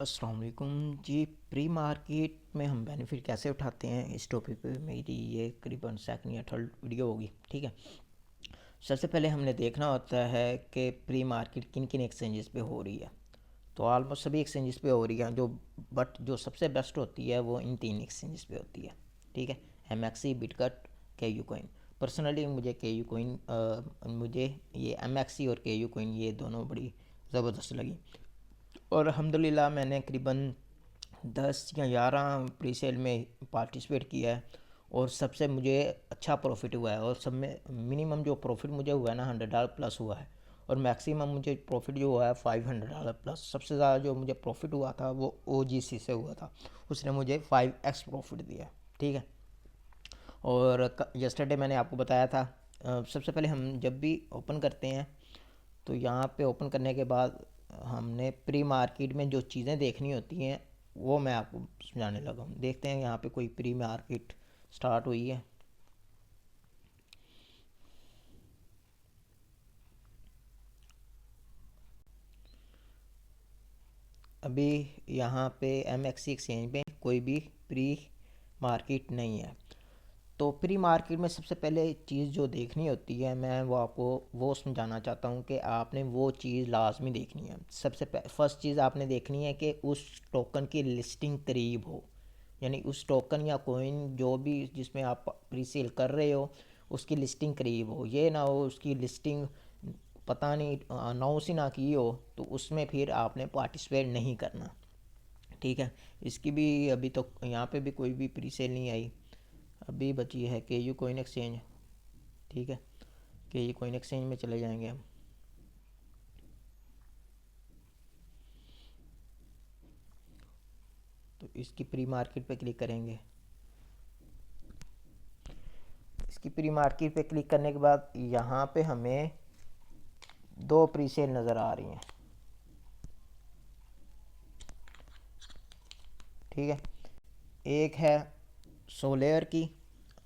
अस्सलाम वालेकुम जी। Pre market में हम बेनिफिट कैसे उठाते हैं, इस टॉपिक पे मेरी ये करीबन सेकंड या थर्ड वीडियो होगी। ठीक है, सबसे पहले हमने देखना होता है कि प्री मार्केट किन किन एक्सचेंजेस पे हो रही है। तो ऑलमोस्ट सभी एक्सचेंजेस पे हो रही है, जो सबसे बेस्ट होती है वो इन तीन एक्सचेंजेस पे होती है। ठीक है, MXC, बिटकट, KU कोइन। पर्सनली मुझे KU कोइन मुझे ये MXC और KU कोइन ये दोनों बड़ी ज़बरदस्त लगी। और अल्हम्दुलिल्लाह मैंने करीबन 10 या 11 प्री सेल में पार्टिसिपेट किया है और सबसे मुझे अच्छा प्रॉफिट हुआ है। और सब में मिनिमम जो प्रॉफिट मुझे हुआ है ना, $100 प्लस हुआ है। और मैक्सिमम मुझे प्रॉफिट जो हुआ है $500 प्लस। सबसे ज़्यादा जो मुझे प्रॉफिट हुआ था वो OGC से हुआ था, उसने मुझे 5x प्रॉफिट दिया। ठीक है, और यस्टरडे मैंने आपको बताया था। सबसे पहले हम जब भी ओपन करते हैं तो यहाँ पे ओपन करने के बाद हमने प्री मार्केट में जो चीज़ें देखनी होती हैं वो मैं आपको समझाने लगा हूँ। देखते हैं यहाँ पे कोई प्री मार्केट स्टार्ट हुई है। अभी यहाँ पे MXC एक्सचेंज में कोई भी प्री मार्केट नहीं है। तो प्री मार्केट में सबसे पहले चीज़ जो देखनी होती है, मैं वो आपको वो समझाना चाहता हूँ कि आपने वो चीज़ लाजमी देखनी है। सबसे फर्स्ट चीज़ आपने देखनी है कि उस टोकन की लिस्टिंग करीब हो, यानी उस टोकन या कोइन जो भी जिसमें आप प्री सेल कर रहे हो उसकी लिस्टिंग करीब हो। ये ना हो उसकी लिस्टिंग पता नहीं अनाउंस ही ना की हो, तो उसमें फिर आपने पार्टिसिपेट नहीं करना। ठीक है, इसकी भी अभी तो यहाँ पे भी कोई भी प्री सेल नहीं आई। अभी बची है KU कोइन एक्सचेंज। ठीक है, KU कोइन एक्सचेंज में चले जाएंगे हम। तो इसकी प्री मार्केट पे क्लिक करेंगे। इसकी प्री मार्केट पे क्लिक करने के बाद यहाँ पे हमें दो प्री सेल नज़र आ रही हैं। ठीक है, एक है सोलेयर की,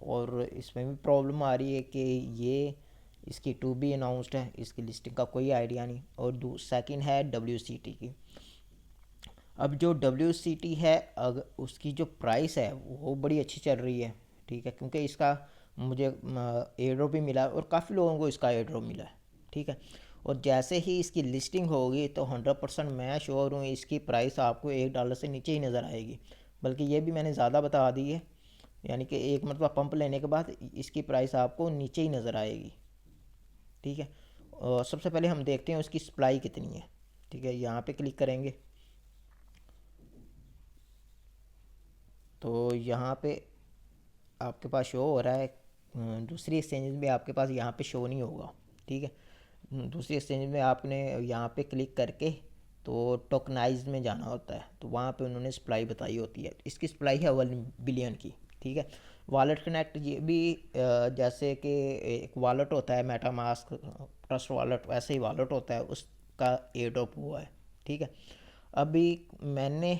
और इसमें भी प्रॉब्लम आ रही है कि ये इसकी टू बी अनाउंस्ड है, इसकी लिस्टिंग का कोई आइडिया नहीं। और सेकंड है WCT की। अब जो WCT है, अगर उसकी जो प्राइस है वो बड़ी अच्छी चल रही है। ठीक है, क्योंकि इसका मुझे एयर ड्रॉप भी मिला है और काफ़ी लोगों को इसका एयर ड्रॉप मिला है। ठीक है, और जैसे ही इसकी लिस्टिंग होगी तो 100% मैं श्योर हूँ इसकी प्राइस आपको $1 से नीचे ही नज़र आएगी। बल्कि ये भी मैंने ज़्यादा बता दी है, यानी कि एक मरतबा पंप लेने के बाद इसकी प्राइस आपको नीचे ही नज़र आएगी। ठीक है, और सबसे पहले हम देखते हैं उसकी सप्लाई कितनी है। ठीक है, यहाँ पे क्लिक करेंगे तो यहाँ पे आपके पास शो हो रहा है। दूसरी एक्सचेंज में आपके पास यहाँ पे शो नहीं होगा। ठीक है, दूसरी एक्सचेंज में आपने यहाँ पे क्लिक करके तो टोकनाइज में जाना होता है, तो वहाँ पे उन्होंने सप्लाई बताई होती है। इसकी सप्लाई है 1 बिलियन की। ठीक है, वॉलेट कनेक्ट ये भी जैसे कि एक वॉलेट होता है मेटा मास्क, ट्रस्ट वॉलेट, वैसे ही वॉलेट होता है, उसका एयर ड्रॉप हुआ है। ठीक है, अभी मैंने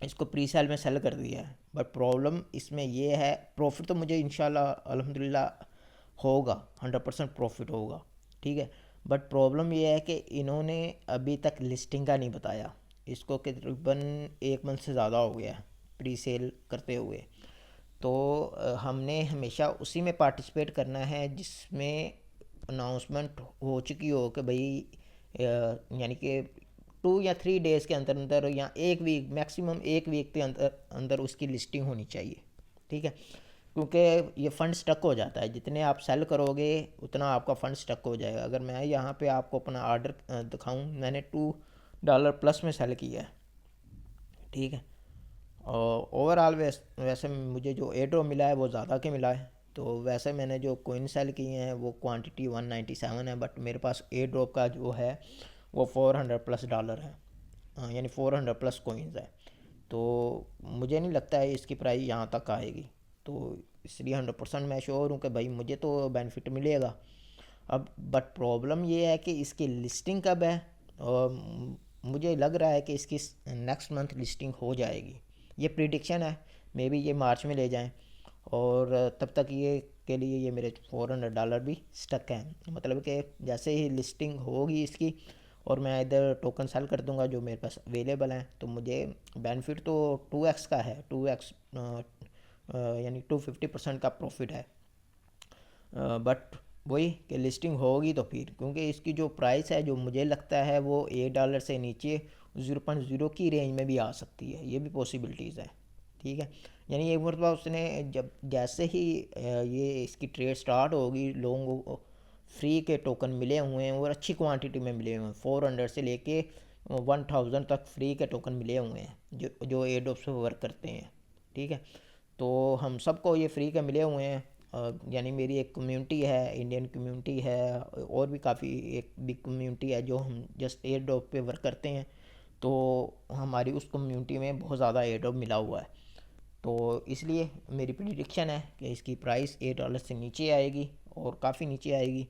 इसको प्री सेल में सेल कर दिया है, बट प्रॉब्लम इसमें ये है, प्रॉफिट तो मुझे इंशाल्लाह अल्हम्दुलिल्लाह होगा, 100% प्रॉफिट होगा। ठीक है, बट प्रॉब्लम ये है कि इन्होंने अभी तक लिस्टिंग का नहीं बताया। इसको तकरीबन 1 मंथ से ज़्यादा हो गया है प्री सेल करते हुए। तो हमने हमेशा उसी में पार्टिसिपेट करना है जिसमें अनाउंसमेंट हो चुकी हो कि भाई यानी कि 2 या 3 डेज़ के अंदर अंदर, या 1 वीक, मैक्सिमम 1 वीक के अंदर अंदर उसकी लिस्टिंग होनी चाहिए। ठीक है, क्योंकि ये फ़ंड स्टक हो जाता है, जितने आप सेल करोगे उतना आपका फ़ंड स्टक हो जाएगा। अगर मैं यहाँ पे आपको अपना ऑर्डर दिखाऊं, मैंने $2 प्लस में सेल किया है। ठीक है, और ओवरऑल वैसे मुझे जो एयर ड्रॉप मिला है वो ज़्यादा के मिला है। तो वैसे मैंने जो कोइन सेल किए हैं वो क्वांटिटी 197 है, बट मेरे पास एयर ड्रॉप का जो है वो $400 प्लस है। यानी 400 प्लस कोइंस है। तो मुझे नहीं लगता है इसकी प्राइस यहाँ तक आएगी। तो इसलिए 100% मैं श्योर हूँ कि भाई मुझे तो बेनिफिट मिलेगा। अब बट प्रॉब्लम ये है कि इसकी लिस्टिंग कब है, और मुझे लग रहा है कि इसकी नेक्स्ट मंथ लिस्टिंग हो जाएगी। ये प्रिडिक्शन है, मे बी ये मार्च में ले जाएं, और तब तक ये के लिए ये मेरे $400 भी स्टक हैं। मतलब कि जैसे ही लिस्टिंग होगी इसकी और मैं इधर टोकन सेल कर दूंगा जो मेरे पास अवेलेबल हैं, तो मुझे बेनिफिट तो 2x का है, 2x यानी 250% का प्रॉफिट है। बट वही कि लिस्टिंग होगी तो फिर, क्योंकि इसकी जो प्राइस है जो मुझे लगता है वो $1 से नीचे 0.0 की रेंज में भी आ सकती है, ये भी पॉसिबिलिटीज़ है। ठीक है, यानी एक मरतबा उसने जब जैसे ही ये इसकी ट्रेड स्टार्ट होगी, लोगों को फ्री के टोकन मिले हुए हैं और अच्छी क्वांटिटी में मिले हुए हैं, 400 से लेके 1000 तक फ्री के टोकन मिले हुए हैं जो एडोप से वर्क करते हैं। ठीक है, तो हम सबको ये फ्री के मिले हुए हैं। यानी मेरी एक कम्युनिटी है, इंडियन कम्युनिटी है, और भी काफ़ी एक बिग कम्युनिटी है जो हम जस्ट एयर ड्रॉप पे वर्क करते हैं। तो हमारी उस कम्युनिटी में बहुत ज़्यादा एयर ड्रॉप मिला हुआ है, तो इसलिए मेरी प्रिडिक्शन है कि इसकी प्राइस $8 से नीचे आएगी और काफ़ी नीचे आएगी।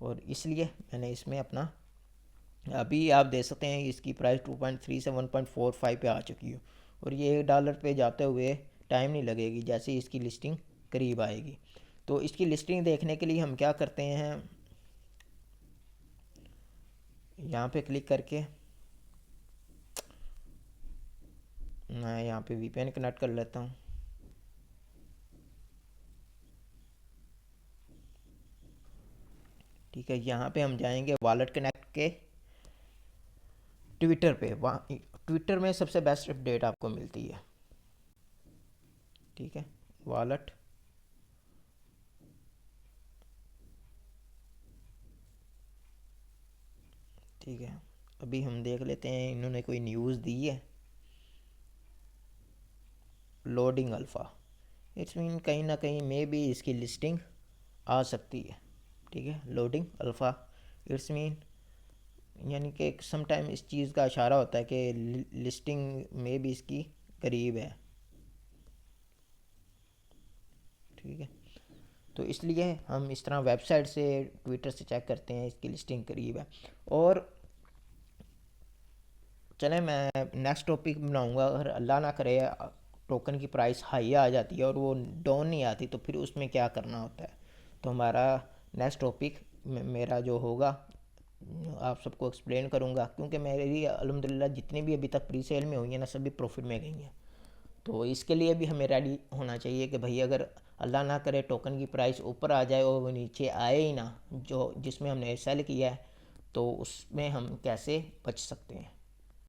और इसलिए मैंने इसमें अपना, अभी आप देख सकते हैं इसकी प्राइस 2.3 से 1.45 पे आ चुकी है, और ये $1 पे जाते हुए टाइम नहीं लगेगी जैसे ही इसकी लिस्टिंग करीब आएगी। तो इसकी लिस्टिंग देखने के लिए हम क्या करते हैं, यहाँ पे क्लिक करके मैं यहाँ पे VPN कनेक्ट कर लेता हूँ। ठीक है, यहाँ पे हम जाएंगे वॉलेट कनेक्ट के ट्विटर पे, वहाँ ट्विटर में सबसे बेस्ट अपडेट आपको मिलती है। ठीक है, वॉलेट, ठीक है, अभी हम देख लेते हैं इन्होंने कोई न्यूज़ दी है। लोडिंग अल्फ़ा, इट्स मीन कहीं ना कहीं मे भी इसकी लिस्टिंग आ सकती है। ठीक है, लोडिंग अल्फ़ा, इट्स मीन यानी कि सम टाइम इस चीज़ का इशारा होता है कि लिस्टिंग में भी इसकी करीब है। ठीक है, तो इसलिए हम इस तरह वेबसाइट से, ट्विटर से चेक करते हैं इसकी लिस्टिंग करीब है। और चलें, मैं नेक्स्ट टॉपिक बनाऊंगा, अगर अल्लाह ना करे टोकन की प्राइस हाई आ जाती है और वो डाउन नहीं आती, तो फिर उसमें क्या करना होता है। तो हमारा नेक्स्ट टॉपिक मेरा जो होगा आप सबको एक्सप्लेन करूंगा, क्योंकि मेरी अल्हम्दुलिल्लाह जितनी भी अभी तक प्री सेल में हुई हैं ना, सभी प्रॉफिट में गई हैं। तो इसके लिए भी हमें रेडी होना चाहिए कि भाई अगर अल्लाह ना करे टोकन की प्राइस ऊपर आ जाए और वो नीचे आए ही ना, जो जिसमें हमने सेल किया है, तो उसमें हम कैसे बच सकते हैं।